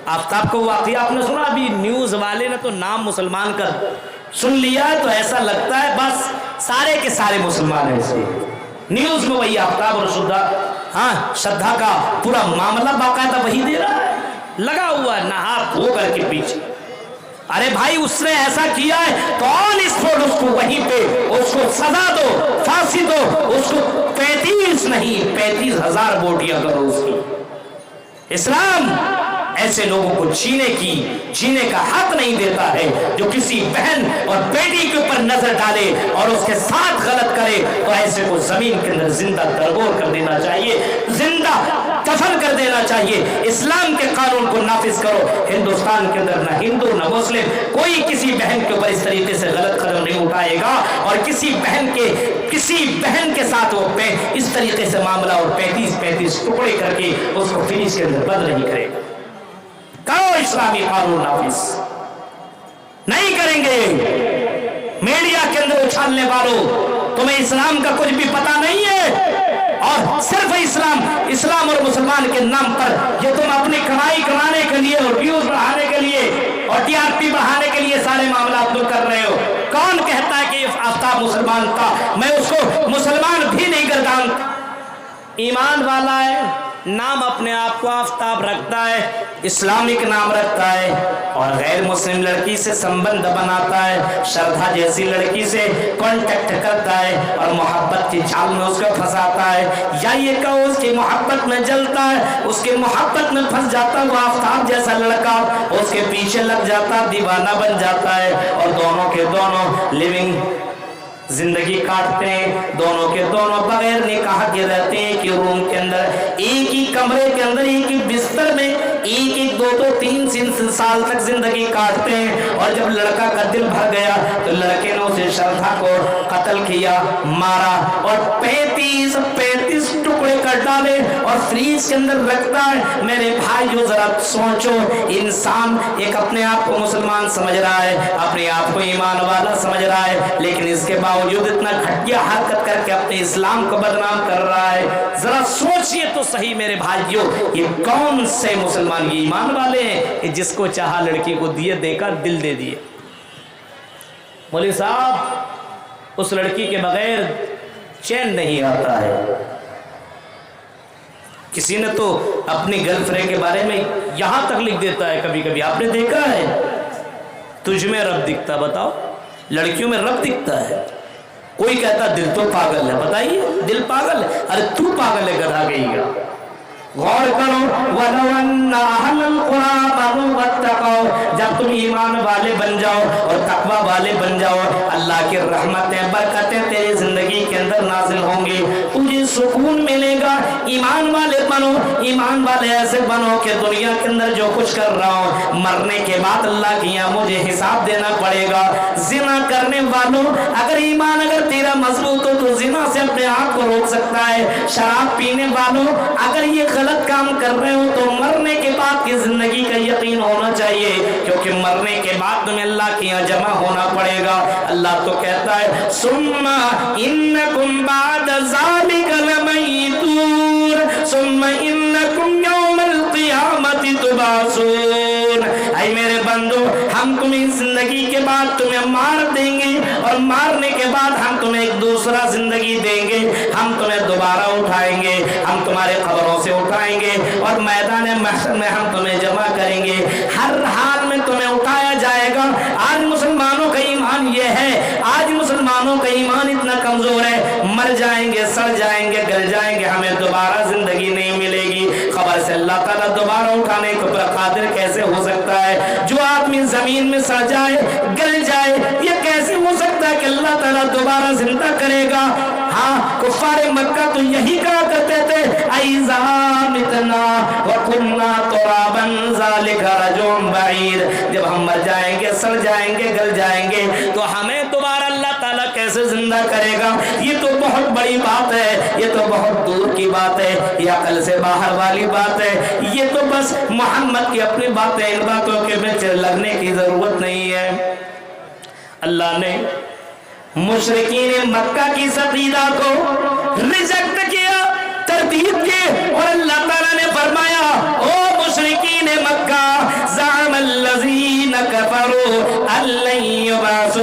आफ्ताब को वाकया आपने सुना, अभी न्यूज़ वाले ने तो नाम मुसलमान का सुन लिया है तो ऐसा लगता है बस सारे के सारे मुसलमान हैं इसलिए। न्यूज़ में वही आफ्ताब और शुद्धा, हाँ, श्रद्धा का पूरा मामला बाकायदा वही दे रहा है, लगा हुआ नहा धो करके पीछे। अरे भाई उसने ऐसा किया है तो ऑन स्पॉट उसको वहीं पे उसको सजा दो, फांसी दो, उसको 35 नहीं 35,000 बोटियां करो उसकी। इस्लाम ऐसे लोगों को जीने का हक नहीं देता है। जो किसी बहन और बेटी के ऊपर नजर डाले और उसके साथ गलत करे तो ऐसे को जमीन के अंदर जिंदा दरगोर कर देना चाहिए, जिंदा दफन कर देना चाहिए। इस्लाम के कानून को नाफिज करो। हिंदुस्तान के अंदर ना हिंदू ना मुस्लिम कोई किसी बहन के ऊपर इस तरीके से गलत कदम नहीं उठाएगा और किसी बहन के साथ वो इस तरीके से मामला और 35 टुकड़े करके उसको फिनिश के अंदर बंद नहीं करेगा। करो इस्लामी कानून नाफिज, नहीं करेंगे। मीडिया के अंदर उछालने वालों, तुम्हें इस्लाम का कुछ भी पता नहीं है और सिर्फ इस्लाम और मुसलमान के नाम पर ये तुम अपनी कमाई कमाने के लिए और व्यूज बढ़ाने के लिए और टीआरपी बढ़ाने के लिए सारे मामला तुम कर रहे हो। कौन कहता है कि आफ्ताब मुसलमान था? मैं उसको मुसलमान भी नहीं करता। ईमान वाला है, नाम अपने आप को आफ्ताब रखता है, इस्लामिक नाम रखता है और गैर मुस्लिम लड़की से संबंध बनाता है, श्रद्धा जैसी लड़की से कांटेक्ट करता है और मोहब्बत की जाल में उसको फंसाता है, या ये कहो उसकी मोहब्बत में जलता है, उसके मोहब्बत में फंस जाता है। वो आफ्ताब जैसा लड़का उसके पीछे लग जाता, दीवाना बन जाता है और दोनों के दोनों लिविंग जिंदगी काटते हैं, दोनों के दोनों बगैर निकाह के रहते हैं कि रूम के अंदर, एक ही कमरे के अंदर, एक ही बिस्तर में एक 2 3 साल तक जिंदगी काटते हैं। और जब लड़का का दिल भर गया तो लड़के ने उसे श्रद्धा को कत्ल किया, मारा और 35 टुकड़े कर डाले और फ्रीज के अंदर रखता है। मेरे भाइयों जरा सोचो, इंसान एक अपने आप को मुसलमान समझ रहा है, अपने आप को ईमान वाला समझ रहा है, लेकिन इसके बावजूद इतना घटिया हरकत करके अपने इस्लाम को बदनाम कर रहा है। जरा सोचिए तो सही मेरे भाइयों, ये कौन से मुसलमान, ये ईमान वाले हैं कि जिसको चाहा लड़की को दिए, देकर दिल दे दिए। मौलवी साहब, उस लड़की के बगैर चैन नहीं आता है। किसी ने तो अपनी गर्लफ्रेंड के बारे में यहां तक लिख देता है, कभी कभी आपने देखा है, तुझ में रब दिखता। बताओ, लड़कियों में रब दिखता है। कोई कहता दिल तो पागल है, बताइए दिल पागल है? अरे तू पागल है, गधा गई का। गौर करो, जब तुम ईमान वाले बन जाओ और तकवा वाले बन जाओ, अल्लाह की रहमतें बरकतें तेरी जिंदगी के अंदर नाजिल होंगी, तुझे सुकून मिलेगा। ईमान वाले बनो, ईमान वाले ऐसे बनो कि दुनिया के अंदर जो कुछ कर रहा हूँ मरने के बाद अल्लाह के यहाँ मुझे हिसाब देना पड़ेगा। जिना करने वालों, अगर ईमान अगर तेरा मजबूत हो तो जिना से अपने आप को रोक सकता है। शराब पीने वालों, अगर ये गलत काम कर रहे हो तो मरने के बाद की जिंदगी का यकीन होना चाहिए, क्योंकि मरने के बाद तुम्हें अल्लाह के यहाँ जमा होना पड़ेगा। अल्लाह तो कहता है सुम्मा इन्नकुम बाद ज़ालिका लमय्यतून सुम्मा इन्नकुम यौमल क़ियामति तुबासून। ऐ मेरे बंदो, हम तुम्हें जिंदगी के बाद तुम्हें मार देंगे और मारने के बाद हम तुम्हें एक दूसरा जिंदगी देंगे। हम तुम्हें दोबारा उठाएंगे, हम तुम्हारे खबरों से उठाएंगे और मैदान महशर में हम तुम्हें जमा करेंगे। हर हाल में तुम्हें उठाया जाएगा। आज मुसलमानों का ईमान ये है, आज मुसलमानों का ईमान इतना कमजोर है, मर जाएंगे, सड़ जाएंगे, गल जाएंगे, हमें दोबारा जिंदगी नहीं मिलेगी। खबर से अल्लाह ताला दोबारा उठाने को कादिर कैसे हो सकता है? जो आदमी जमीन में सड़ जाए, गल जाए, ये कैसे हो सकता है कि अल्लाह ताला दोबारा जिंदा करेगा? हाँ, कुफ्फारे मक्का तो यही कहा करते थे, ऐज़ा मितना व कुन्ना तुराबन ज़ालिका रजुम बईद। जब हम मर जाएंगे, सड़ जाएंगे, गल जाएंगे तो हमें दोबारा अल्लाह ताला कैसे जिंदा करेगा? ये तो बहुत बड़ी बात है, ये तो बहुत दूर की बात है, ये अकल से बाहर वाली बात है। ये तो बस मोहम्मद की अपनी बातें, इन बातों के में लगने की जरूरत नहीं है। अल्लाह ने मुशरिकीन मक्का की अकीदा को रिजेक्ट किया, तरदीद की, और अल्लाह ताला ने फरमाया ओ मुशरिकीन मक्का, अल्लन युबासु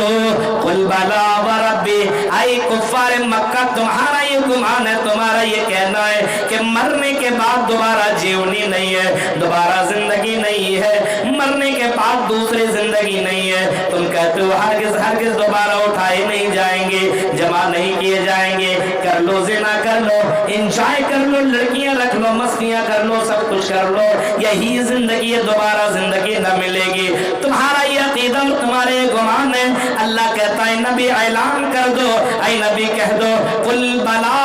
कुल बला व रब्बी। आई कुफ्फार मक्का, तुम्हारा ये गुमान है, तुम्हारा ये कहना है कि मरने के बाद दोबारा जीवनी नहीं है, दोबारा जिंदगी नहीं है, मरने के बाद दूसरी जिंदगी नहीं है। तुम कहते हो हरगिज़ हरगिज़ दोबारा उठाए नहीं जाएंगे, जमा नहीं किए जाएंगे। कर लो, ज़िना कर लो, एंजॉय कर लो, लड़कियां रख लो, मस्तियां कर लो, सब कुछ कर लो, यही जिंदगी है, दोबारा जिंदगी न मिलेगी। तुम्हारा ये अकीदा और तुम्हारे गुमान है। अल्लाह कहता है नबी ऐलान कर दो, ऐ नबी कह दो, कुल बला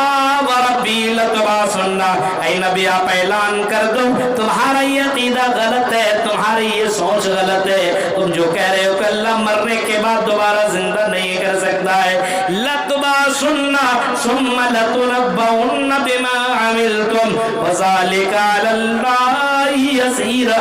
व रब्बी लतबासुन्ना। ऐ नबी आप ऐलान कर दो, तुम्हारा ये अकीदा गलत है, तुम्हारी ये सोच गलत है। तुम जो कह रहे हो कि अल्लाह मरने के बाद दोबारा जिंदा नहीं कर सकता है, लतबासुन्ना सुम्मा लतुनब्बउन्ना बिमा अमिलतुम व ज़ालिका अलल्लाहि यसीर। ऐ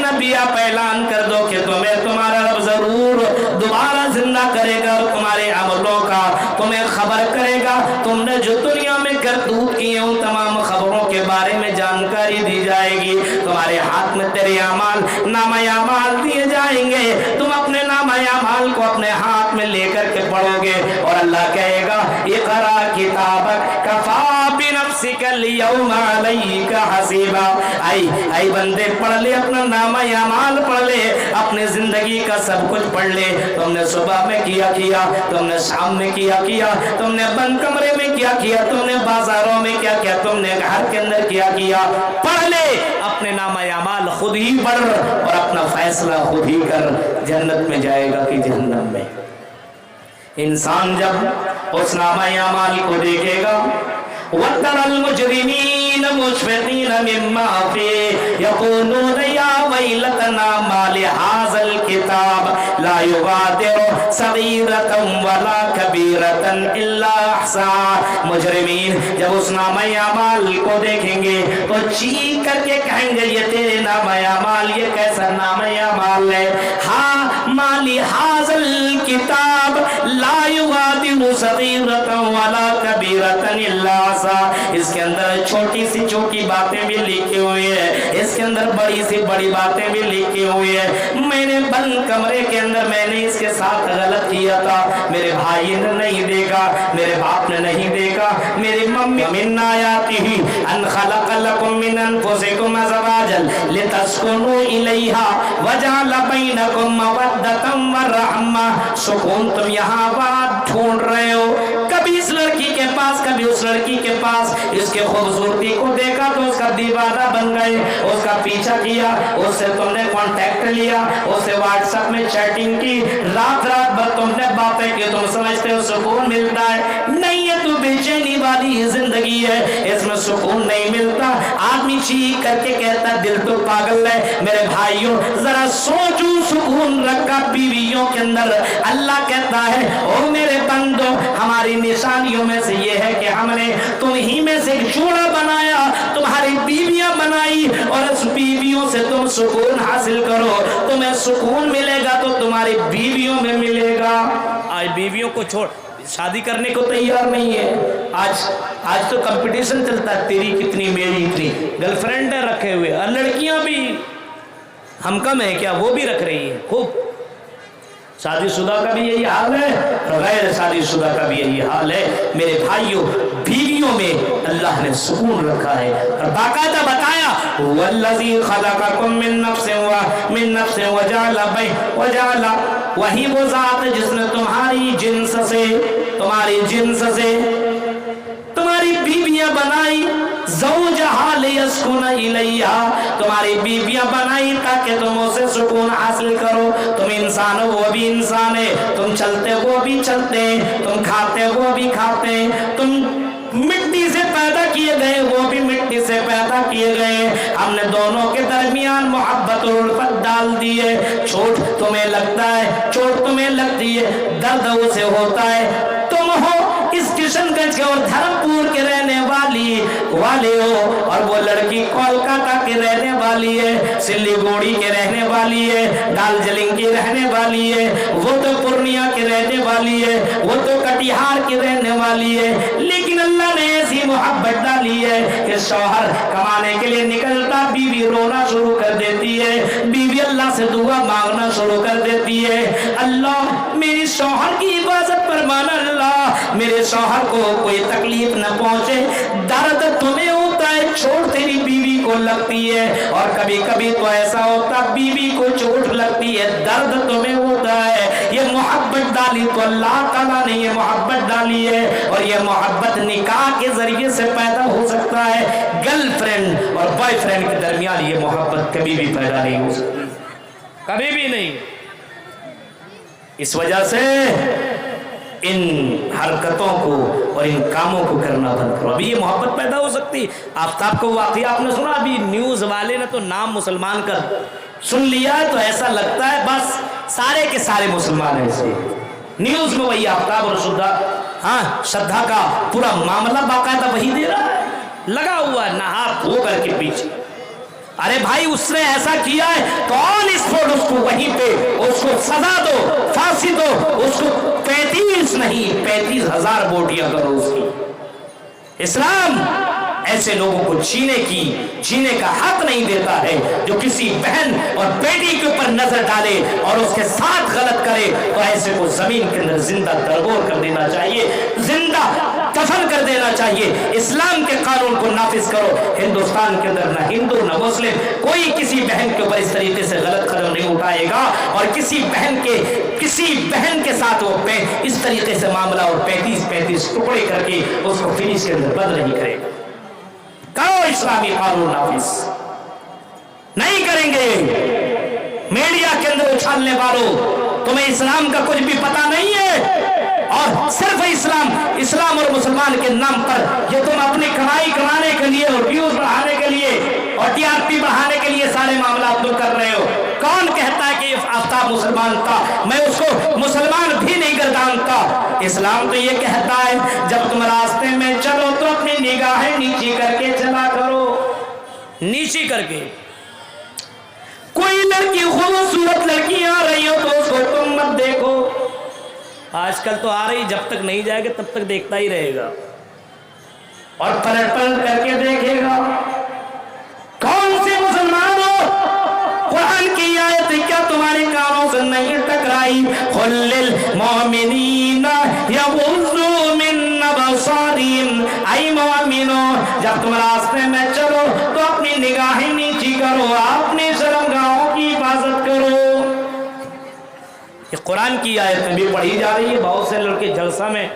नबी आप ऐलान कर दो कि तुम्हें तुम्हारा रब जरूर दोबारा जिंदा करेगा और तुम्हारे अमलों का तुम्हें खबर करेगा। तुमने जो दुनिया में करतूत किए उन तमाम खबरों के बारे में जानकारी दी जाएगी। तुम्हारे हाथ में तेरे अमाल नामा अमाल दिए जाएंगे, तुम अपने नामा अमाल को अपने हाथ में लेकर के पढ़ोगे और अल्लाह कहेगा इक़रा किताबक कफ़ा बिनफ़्सिकल यौमा अलैका हसीबा। आई बंदे पढ़ ले, अपना नामा अमाल पढ़ ले, अपने जिंदगी का सब कुछ पढ़ ले। तुमने सुबह में किया किया, तुमने शाम में किया किया, तुमने बंद कमरे में क्या किया, तुमने बाजारों में क्या किया, तुमने घर के अंदर क्या किया, पढ़ ले। अपने नामा अमाल खुद ही पढ़ और अपना फैसला खुद ही कर, जन्नत में जाएगा कि जहन्नम में। इंसान जब उस नामा अमाल को देखेगा, वतरल मुजरिमीन मुशफिकीन मिम्मा फीह यक़ूलून या वैलतना मा लिहाज़ल किताब ला युगादिरु सगीरतन वला कबीरतन इल्ला अहसाहा। मुजरिमीन जब उस नामा अमाल को देखेंगे तो चीख करके कहेंगे ये तेरे नामा अमाल, ये कैसा नामा अमाल है। हाँ मा लिहाज़ल किताब ला युगादिरु सगीरतन वला कबीरतन इल्ला। इसके अंदर छोटी सी छोटी बातें भी लिखी हुई है, इसके अंदर बड़ी सी बड़ी बातें भी लिखी हुई है। मैंने बंद कमरे के अंदर मैंने इसके साथ गलत किया था, मेरे भाई ने नहीं देखा, मेरे बाप ने नहीं देखा, मेरी मम्मी मिन आयातिही अन खलक़ लकुम मिन अनफुसिकुम अज़वाजन लितस्कुनू इलैहा वजअल बैनकुम मवद्दतन व रहमा। सुकून तुम यहाँ बात ढूंढ रहे हो, कभी इस लड़की के पास, कभी उस लड़की के पास, इसके खूबसूरती को देखा तो उसका दीवाना बन गए, उसका पीछा किया, उससे तुमने कांटेक्ट लिया, उससे व्हाट्सएप में चैटिंग की, रात रात भर तुमने बातें की, तुम समझते हो सुकून मिलता है। नहीं, ये तो बेचैनी वाली जिंदगी है, इसमें सुकून नहीं मिलता। आदमी चीख करके कहता दिल तो पागल है। मेरे भाइयों जरा सोचो, सुकून रखा बीवियों के अंदर। अल्लाह कहता है ओ मेरे बंदो, हमारी निशानियों में से ये है कि हमने तुम ही में से एक जोड़ा बनाया, तुम्हारी बीवियां बनाई और उस बीवियों से तुम सुकून हासिल करो। तुम्हें सुकून मिलेगा तो तुम्हारी बीवियों में मिलेगा। आज बीवियों को छोड़ शादी करने को तैयार नहीं है। आज तो कंपटीशन चलता है, तेरी कितनी मेरी इतनी, गर्लफ्रेंड रखे हुए, और लड़कियां भी हम कम है क्या, वो भी रख रही है खूब। शादीशुदा का भी यही हाल है और गैर शादीशुदा का भी यही हाल है। मेरे भाइयों, बीवियों में अल्लाह ने सुकून रखा है और बाकायदा बताया वल्लज़ी खलक़कुम मिन नफ्सिन वजअल, वही वो जात जिसने तुम्हारी जिन्स से तुम्हारी बीवियां बनाई, ज़ौजहा लियस्कुना इलैहा, तुम्हारी बीवियां बनाई ताकि तुम उसे सुकून हासिल करो। तुम इंसान हो, वो भी इंसान है, तुम चलते हो, वो भी चलते हैं, तुम खाते हो, वो भी खाते हैं, तुम मिट्टी से पैदा किए गए, वो भी मिट्टी से पैदा किए गए। हमने दोनों के दरमियान मोहब्बत और उल्फत डाल दी है। चोट तुम्हें लगता है, चोट तुम्हें लगती है, दर्द उसे होता है। तुम हो इस किशनगंज के और धर्मपुर के रहने वाले हो, और वो लड़की कोलकाता के रहने वाली है, सिलीगुड़ी के रहने वाली है, दार्जिलिंग की रहने वाली है, वो तो पूर्णिया के रहने वाली है, वो तो कटिहार की रहने वाली है। लेकिन अल्लाह ने ऐसी ऐसी मोहब्बत डाली है कि शौहर कमाने के लिए निकलता, बीवी रोना शुरू कर देती है, बीवी अल्लाह से दुआ मांगना शुरू कर देती है, अल्लाह मेरी शौहर की हिफाजत फरमाना, अल्लाह मेरे शौहर को कोई तकलीफ न पहुंचे। दर्द तुम्हें होता है, चोट तेरी बीवी को लगती है, और कभी कभी तो ऐसा होता बीवी को चोट लगती है, दर्द तुम्हें होता है। ये मोहब्बत डाली तो अल्लाह ताला ने ये मोहब्बत डाली है, और ये मोहब्बत निकाह के जरिए से पैदा हो सकता है। गर्लफ्रेंड और बॉयफ्रेंड के दरमियान ये मोहब्बत कभी भी पैदा नहीं हो सकती, कभी भी नहीं। इस वजह से इन हरकतों को और इन कामों को करना बंद करो, अभी ये मोहब्बत पैदा हो सकती। आफ्ताब को वाकया आपने सुना, अभी न्यूज वाले ने तो नाम मुसलमान कर सुन लिया है तो ऐसा लगता है बस सारे के सारे मुसलमान हैं। ऐसे न्यूज में वही आफ्ताब और शुद्धा, हाँ श्रद्धा का पूरा मामला बाकायदा वही दे रहा है, लगा हुआ नहा धो करके पीछे। अरे भाई उसने ऐसा किया है तो ऑन स्पॉट उसको वहीं पे उसको सजा दो, फांसी दो, उसको 35 नहीं 35,000 बोटियां करो उसकी। इस्लाम ऐसे लोगों को जीने का हक नहीं देता है। जो किसी बहन और बेटी के ऊपर नजर डाले और उसके साथ गलत करे तो ऐसे को जमीन के अंदर जिंदा दरगोर कर देना चाहिए, जिंदा दफन कर देना चाहिए। इस्लाम के कानून को नाफिज करो। हिंदुस्तान के अंदर ना हिंदू ना मुस्लिम कोई किसी बहन के ऊपर इस तरीके से गलत कदम नहीं उठाएगा, और किसी बहन के साथ वो इस तरीके से मामला और 35 टुकड़े करके उसको फिनिश के अंदर बंद नहीं करेगा। करो इस्लामी कानून नाफिज, नहीं करेंगे। मीडिया के अंदर उछालने वालों, तुम्हें इस्लाम का कुछ भी पता नहीं है, और सिर्फ इस्लाम और मुसलमान के नाम पर ये तुम अपनी कमाई कमाने के लिए और व्यूज बढ़ाने के लिए और टीआरपी बढ़ाने के लिए सारे मामला तुम कर रहे हो। कौन कहता है कि आफ्ताब मुसलमान था? मैं उसको मुसलमान भी नहीं गर्दानता। इस्लाम तो ये कहता है जब तुम रास्ते में चलो तो अपनी निगाहें नीची करके चला करो, नीची करके। कोई लड़की खूबसूरत लड़की आ रही हो तो उसको तुम मत देखो। आजकल तो आ रही, जब तक नहीं जाएगा तब तक देखता ही रहेगा और पलट करके देखेगा। कौन से मुसलमान हो? कुरान की आयत क्या तुम्हारे कानों से नहीं टकराई? खुल्लिल मोमिनीना यगुज़्ज़ू मिन अबसारिहिम, ऐ मोमिनो जब तुम रास्ते में चलो तो अपनी निगाहें नीची करो, अपनी शर्मगाहों की हिफाजत करो। ये कुरान की आयत में भी पढ़ी जा रही है। बहुत से लड़के जलसा में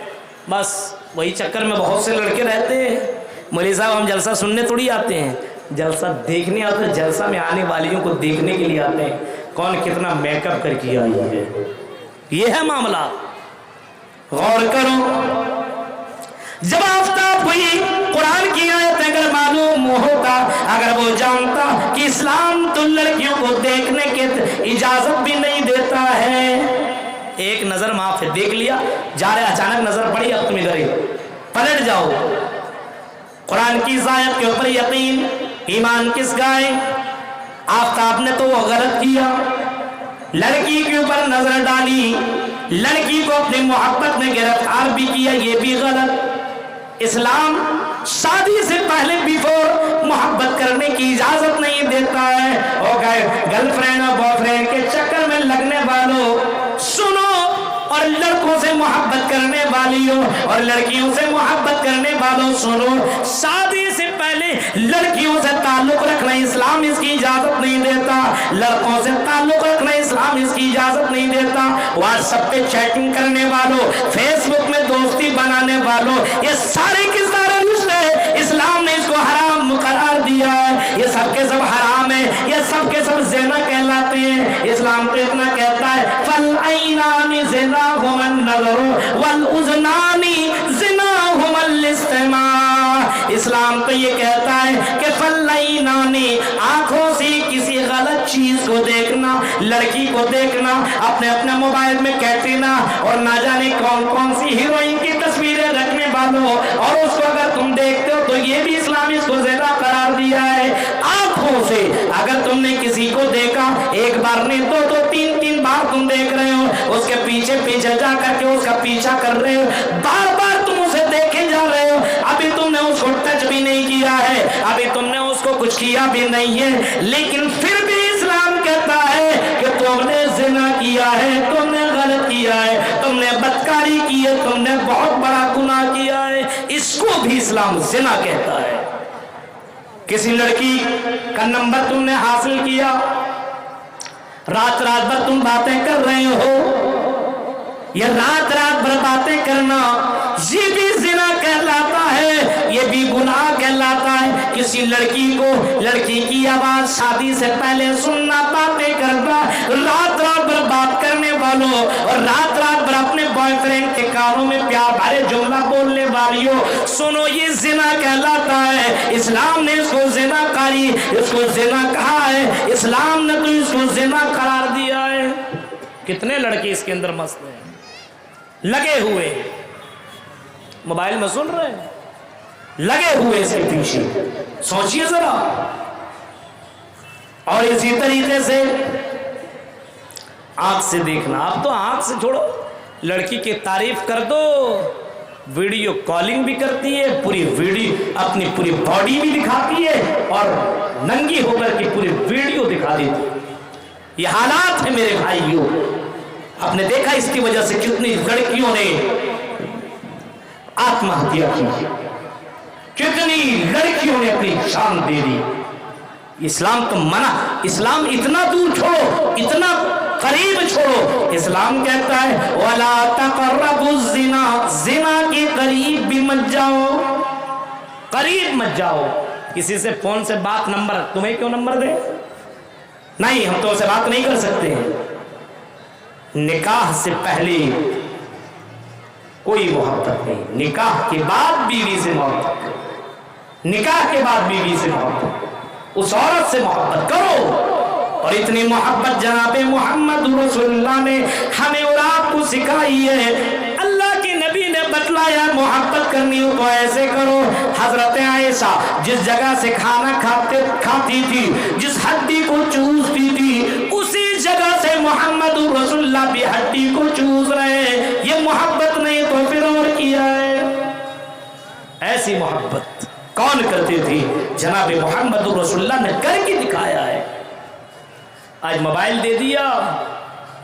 बस वही चक्कर में बहुत से लड़के रहते हैं। मौलवी साहब हम जलसा सुनने थोड़ी आते हैं, जलसा देखने आते हैं। जलसा में आने वालियों को देखने के लिए आते हैं, कौन कितना मेकअप करके आई है। ये है मामला, गौर करो। जब आफ्ताब हुई कुरान की आयत अगर मालूम होता, अगर वो जानता कि इस्लाम तो लड़कियों को देखने की इजाजत भी नहीं देता है। एक नजर माफ है, देख लिया जा रहे, अचानक नजर पड़ी, अब तुम इधर ही पलट जाओ। कुरान की आयत के ऊपर यकीन ईमान किस गाय? आफ्ताब ने तो वो गलत किया, लड़की के ऊपर नजर डाली, लड़की को अपनी मोहब्बत में गिरफ्तार भी किया, ये भी गलत। इस्लाम शादी से पहले बिफोर मोहब्बत करने की इजाजत नहीं देता है। और गर्लफ्रेंड और बॉयफ्रेंड के चक्कर में लगने वालों सुनो, और लड़कों से मोहब्बत करने वालियों और लड़कियों से मोहब्बत करने वालों सुनो, शादी से पहले लड़कियों से ताल्लुक रखना इस्लाम इसकी इजाजत नहीं देता, लड़कों से ताल्लुक रखना इस्लाम इसकी इजाजत नहीं देता। व्हाट्सएप पे चैटिंग करने वालों, फेसबुक में दोस्ती बनाने वालों, ये सारे के सारे रिश्ते इस्लाम ने इसको हराम मुकर्रर दिया है। ये सब के सब हराम है, ये सब के सब ज़िना कहलाते हैं। इस्लाम तो इतना कहता है फल ऐनानी ज़िनाहुमन नज़र वल उज़नानी ज़िनाहुमल इस्तिमा। इस्लाम तो ये कहता है कि फल ऐनानी आंखों से किसी गलत चीज को देखना, लड़की को देखना, अपने अपने मोबाइल में कैटरीना और ना जाने कौन कौन सी हीरोइन की तस्वीरें रखने वालों, और उसको अगर तुम देखते हो तो ये भी इस्लाम इसको ज़िना करार दिया है। आंखों से अगर तुमने किसी को देखा, एक बार नहीं दो दो तीन तीन बार तुम देख रहे हो, उसके पीछे पीछे जा करके उसका पीछा कर रहे हो, बार बार तुम उसे देखे जा रहे हो, अभी तुमने उस اس کو ٹچ بھی نہیں کیا ہے, ابھی تم نے اس کو کچھ کیا بھی نہیں ہے, لیکن پھر بھی اسلام کہتا ہے کہ تم نے زنا کیا ہے, تم نے غلط کیا ہے, تم نے بدکاری کی ہے, تم نے بہت بڑا گناہ کیا ہے. اس کو بھی اسلام زنا کہتا ہے. کسی لڑکی کا نمبر تم نے حاصل کیا, رات رات بھر تم باتیں کر رہے ہو, یہ رات رات بھر باتیں کرنا یہ بھی زنا کہلاتا ہے, یہ بھی گناہ کہلاتا ہے. کسی لڑکی کو لڑکی کی آواز شادی سے پہلے سننا, باتیں کرنا, رات رات بھر بات کرنے والوں اور رات رات بھر اپنے بوائے فرینڈ کے کانوں میں پیار بھرے جملہ بولنے والیوں, سنو یہ زنا کہلاتا ہے. اسلام نے اس کو زنا کاری, اس کو زنا کہا ہے, اسلام نے تو اس کو زنا قرار دیا ہے. کتنے لڑکے اس کے اندر مست ہیں, لگے ہوئے موبائل میں سن رہے ہیں, لگے ہوئے اس کے پیچھے. سوچئے ذرا. اور اسی طریقے سے آنکھ سے دیکھنا, آپ تو آنکھ سے چھوڑو, لڑکی کی تعریف کر دو, ویڈیو کالنگ بھی کرتی ہے, پوری ویڈیو اپنی پوری باڈی بھی دکھاتی ہے اور ننگی ہو کر کے پوری ویڈیو دکھا دیتی ہے. یہ حالات ہیں میرے بھائیوں. آپ نے دیکھا اس کی وجہ سے کتنی لڑکیوں نے آتم ہتیا کی, کتنی لڑکیوں نے اپنی جان دے دی. اسلام تو منع, اسلام اتنا دور چھوڑو, اتنا قریب چھوڑو. اسلام کہتا ہے وَلَا تَقَرَّبُوا الزِّنَا, زنا کے قریب بھی مت جاؤ, قریب مت جاؤ. کسی سے فون سے بات, نمبر تمہیں کیوں نمبر دے, نہیں ہم تو اسے بات نہیں کر سکتے. نکاح سے پہلے کوئی محبت نہیں, نکاح کے بعد بیوی سے محبت کرو, نکاح کے بعد بیوی سے محبت, اس عورت سے محبت کرو. اور اتنی محبت جناب محمد رسول اللہ نے ہمیں اور آپ کو سکھائی ہے. اللہ کے نبی نے بتلایا محبت کرنی ہو تو ایسے کرو. حضرت عائشہ جس جگہ سے کھانا کھاتی تھی, جس ہڈی کو چوستی تھی, اسی جگہ سے محمد رسول اللہ بھی ہڈی کو چوس رہے ہیں. یہ محبت نہیں تو پھر اور کیا ہے. ایسی محبت کون کرتی تھی؟ جناب محمد رسول اللہ نے کر کے دکھایا ہے. آج موبائل دے دیا,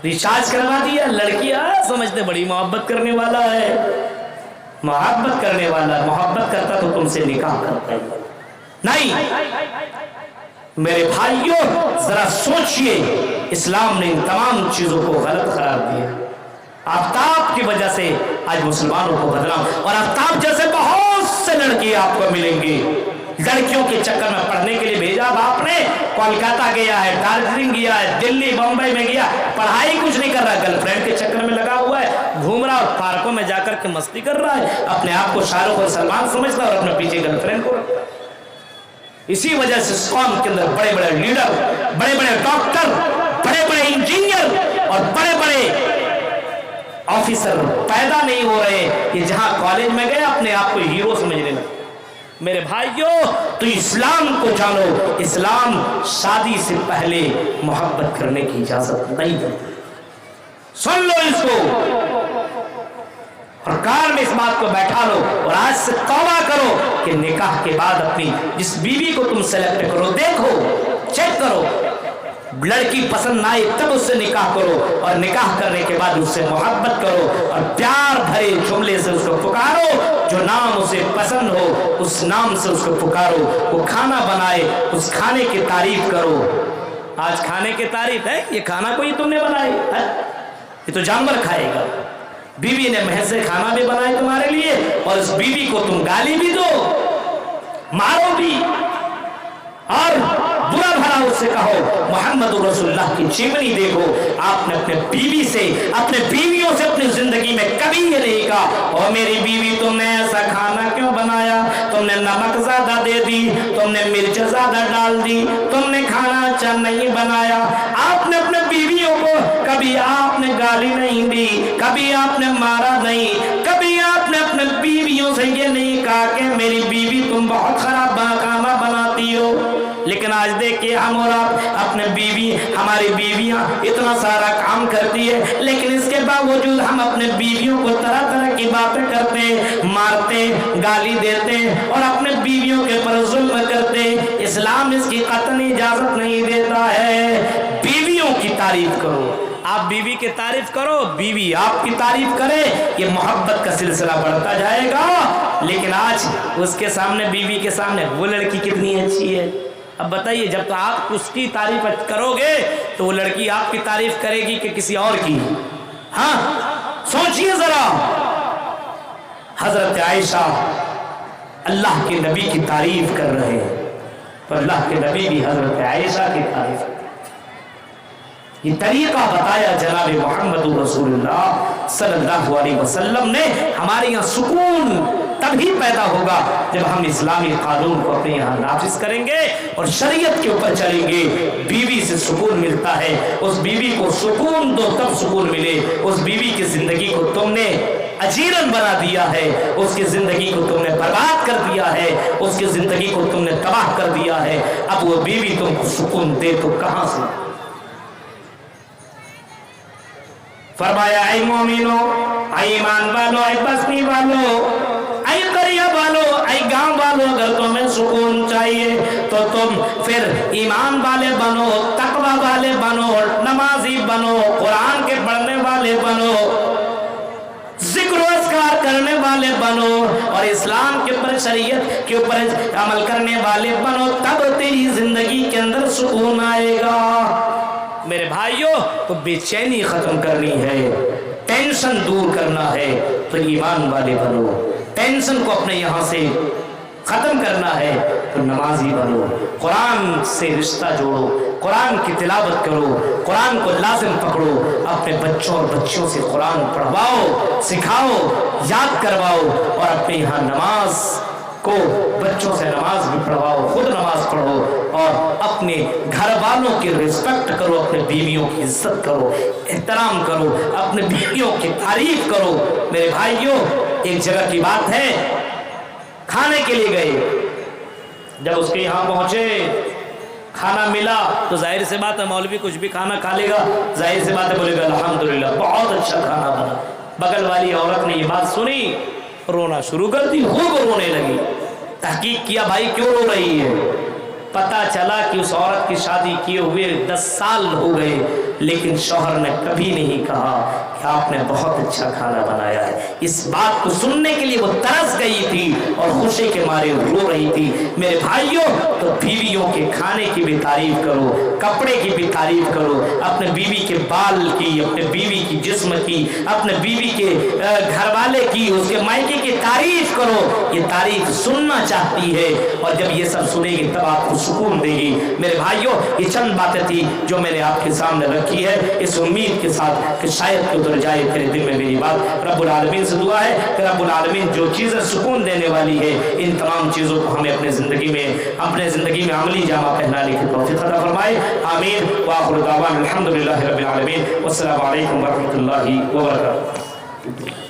ریچارج کروا دیا, لڑکیاں سمجھتے بڑی محبت کرنے والا ہے. محبت کرنے والا محبت کرتا تو تم سے نکاح کرتا ہے. نہیں میرے بھائیوں, ذرا سوچئے, اسلام نے ان تمام چیزوں کو غلط قرار دیا. آفتاب کی وجہ سے آج مسلمانوں کو بدنام, اور آفتاب جیسے بہت سے لڑکے آپ کو ملیں گے. لڑکیوں کے چکر میں پڑھنے کے لیے بھیجا باپ نے, کولکاتہ گیا ہے, دارجلنگ گیا ہے, دلی بمبئی میں گیا, پڑھائی کچھ نہیں کر رہا, گرل فرینڈ کے چکر میں لگا ہوا ہے, گھوم رہا اور پارکوں میں جا کر کے مستی کر رہا ہے, اپنے آپ کو شاہ رخ اور سلمان سمجھتا ہے اور اپنے پیچھے گرل فرینڈ کو. اسی وجہ سے اس قوم کے اندر بڑے بڑے لیڈر, بڑے بڑے ڈاکٹر, بڑے بڑے انجینئر اور بڑے بڑے آفیسر پیدا نہیں ہو رہے. یہ جہاں کالج میں گئے اپنے آپ کو ہیرو سمجھنے لگے. میرے بھائیوں, تو اسلام کو جانو, اسلام شادی سے پہلے محبت کرنے کی اجازت نہیں دیتا. سن لو اس کو, اور کار میں اس بات کو بیٹھا لو, اور آج سے توبہ کرو کہ نکاح کے بعد اپنی جس بیوی کو تم سلیکٹ کرو, دیکھو, چیک کرو, لڑکی پسند نہ آئی تب اس سے نکاح کرو, اور نکاح کرنے کے بعد اس سے محبت کرو, اور پیار بھرے جملے سے اس کو پکارو. جو نام اسے پسند ہو اس نام سے اس کو پکارو. وہ کھانا بنائے, اس کھانے کی تعریف کرو. آج کھانے کی تعریف ہے, یہ کھانا کوئی تم نے بنائی ہے, یہ تو جانور کھائے گا. بیوی نے محض سے کھانا بھی بنائے تمہارے لیے, اور اس بیوی کو تم گالی بھی دو, مارو بھی, اور برا بھلا اس سے کہو. محمد رسول اللہ کی جیونی دیکھو. آپ نے اپنے بیوی سے, اپنے بیویوں سے اپنی زندگی میں کبھی یہ نہیں کہا اور میری بیوی تم نے ایسا کھانا کیوں بنایا, تم نے نمک زیادہ دے دی, تم نے مرچ زیادہ ڈال دی, تم نے کھانا اچھا نہیں بنایا. آپ نے اپنے بیویوں کو کبھی آپ نے گالی نہیں دی, کبھی آپ نے مارا نہیں, کبھی آپ نے اپنے بیویوں سے یہ نہیں کہا کہ میری بیوی تم بہت خراب کھانا بناتی ہو. لیکن आज देखिए हम और आप अपने बीवी, हमारी बीवियां इतना सारा काम करती है, लेकिन इसके बावजूद हम अपने बीवियों को तरह तरह की बातें करते, मारते, गाली देते और अपने बीवियों के ऊपर जुल्म करते। इस्लाम इसकी कतई इजाजत नहीं देता है। बीवियों की तारीफ करो, आप बीवी की तारीफ करो, बीवी आपकी तारीफ करे, ये मोहब्बत का सिलसिला बढ़ता जाएगा। लेकिन आज उसके सामने, बीवी के सामने, वो लड़की कितनी अच्छी है। अब बताइए, जब तो आप उसकी तारीफ करोगे तो वो लड़की आपकी तारीफ करेगी कि किसी और की? हाँ, सोचिए जरा। हजरत आयशा अल्लाह के नबी की तारीफ कर रहे हैं, पर अल्लाह के नबी भी हजरत आयशा की तारीफ। ये तरीका बताया जनाब मोहम्मद रसूलुल्लाह सल्लल्लाहु अलैहि वसल्लम ने। हमारे यहाँ सुकून तभी पैदा होगा जब हम इस्लामी कानून को अपने यहाँ नाफिज करेंगे और शरीयत के ऊपर चलेंगे। बीवी से सुकून मिलता है, उस बीवी को सुकून दो तब सुकून मिले। उस बीवी की जिंदगी को तुमने अजीरन बना दिया है, उसकी जिंदगी को तुमने बर्बाद कर दिया है, उसकी जिंदगी को तुमने तबाह कर दिया है। अब वो बीवी तुमको सुकून दे तो कहां से? फरमाया, ऐ मोमिनो, ऐ ईमान वालो, ऐ बस्ती वालो, ऐ करिया वालो, ऐ गांव वालो, अगर तुम्हें सुकून चाहिए तो तुम फिर ईमान वाले बनो, तकवा वाले बनो, नमाजी बनो, कुरान के पढ़ने वाले बनो, जिक्र अस्कार करने वाले बनो और इस्लाम के ऊपर, शरीयत के ऊपर अमल करने वाले बनो, तब तेरी जिंदगी के अंदर सुकून आएगा। मेरे भाइयों, तो बेचैनी खत्म करनी है, टेंशन दूर करना है तो ईमान वाले बनो। टेंशन को अपने यहाँ से खत्म करना है तो नमाजी बनो। कुरान से रिश्ता जोड़ो, कुरान की तिलावत करो, कुरान को लाजिम पकड़ो, अपने बच्चों और बच्चियों से कुरान पढ़वाओ, सिखाओ, याद करवाओ और अपने यहाँ नमाज को बच्चों से नमाज भी पढ़वाओ, खुद नमाज पढ़ो और अपने घर वालों की रिस्पेक्ट करो, अपने बीवियों की इज्जत करो, एहतराम करो, अपने बीवियों की तारीफ करो। मेरे भाइयों, एक जगह की बात है, खाने के लिए गए, जब उसके यहाँ पहुंचे, खाना मिला तो जाहिर से बात है मौलवी कुछ भी खाना खा लेगा, जाहिर से बात है बोलेगा अल्हम्दुलिल्लाह बहुत अच्छा खाना बना। बगल वाली औरत ने ये बात सुनी, रोना शुरू कर दी, खूब रोने लगी। तहकीक किया, भाई क्यों रो रही है? पता चला कि उस औरत की शादी किए हुए 10 साल हो गए, लेकिन शौहर ने कभी नहीं कहा कि आपने बहुत अच्छा खाना बनाया है। इस बात को सुनने के लिए वो तरस गई थी और खुशी के मारे रो रही थी। मेरे भाइयों, तो बीवियों के खाने की भी तारीफ करो, कपड़े की भी तारीफ करो, अपने बीवी के बाल की, अपने बीवी की जिस्म की, अपने बीवी के घर वाले की, उसके मायके की तारीफ करो। ये तारीफ सुनना चाहती है और जब ये सब सुनेगी तब आपको सुकून देगी। मेरे भाइयों, ये चंद बातें थी जो मैंने आपके सामने रखी है, इस उम्मीद के साथ कि शायद उतर जाए तेरे दिल में मेरी बात। रब्बुल आलमीन से दुआ है कि रब्बुल आलमीन जो चीज़ें सुकून देने वाली है, इन तमाम चीज़ों को हमें अपने ज़िंदगी में अमली जामा पहनाने की तौफीक अता फरमाए। आमीन। व आखिरु दावाना अल्हम्दुलिल्लाहि रब्बिल आलमीन। वस्सलामु अलैकुम व रहमतुल्लाहि व बरकातुहू।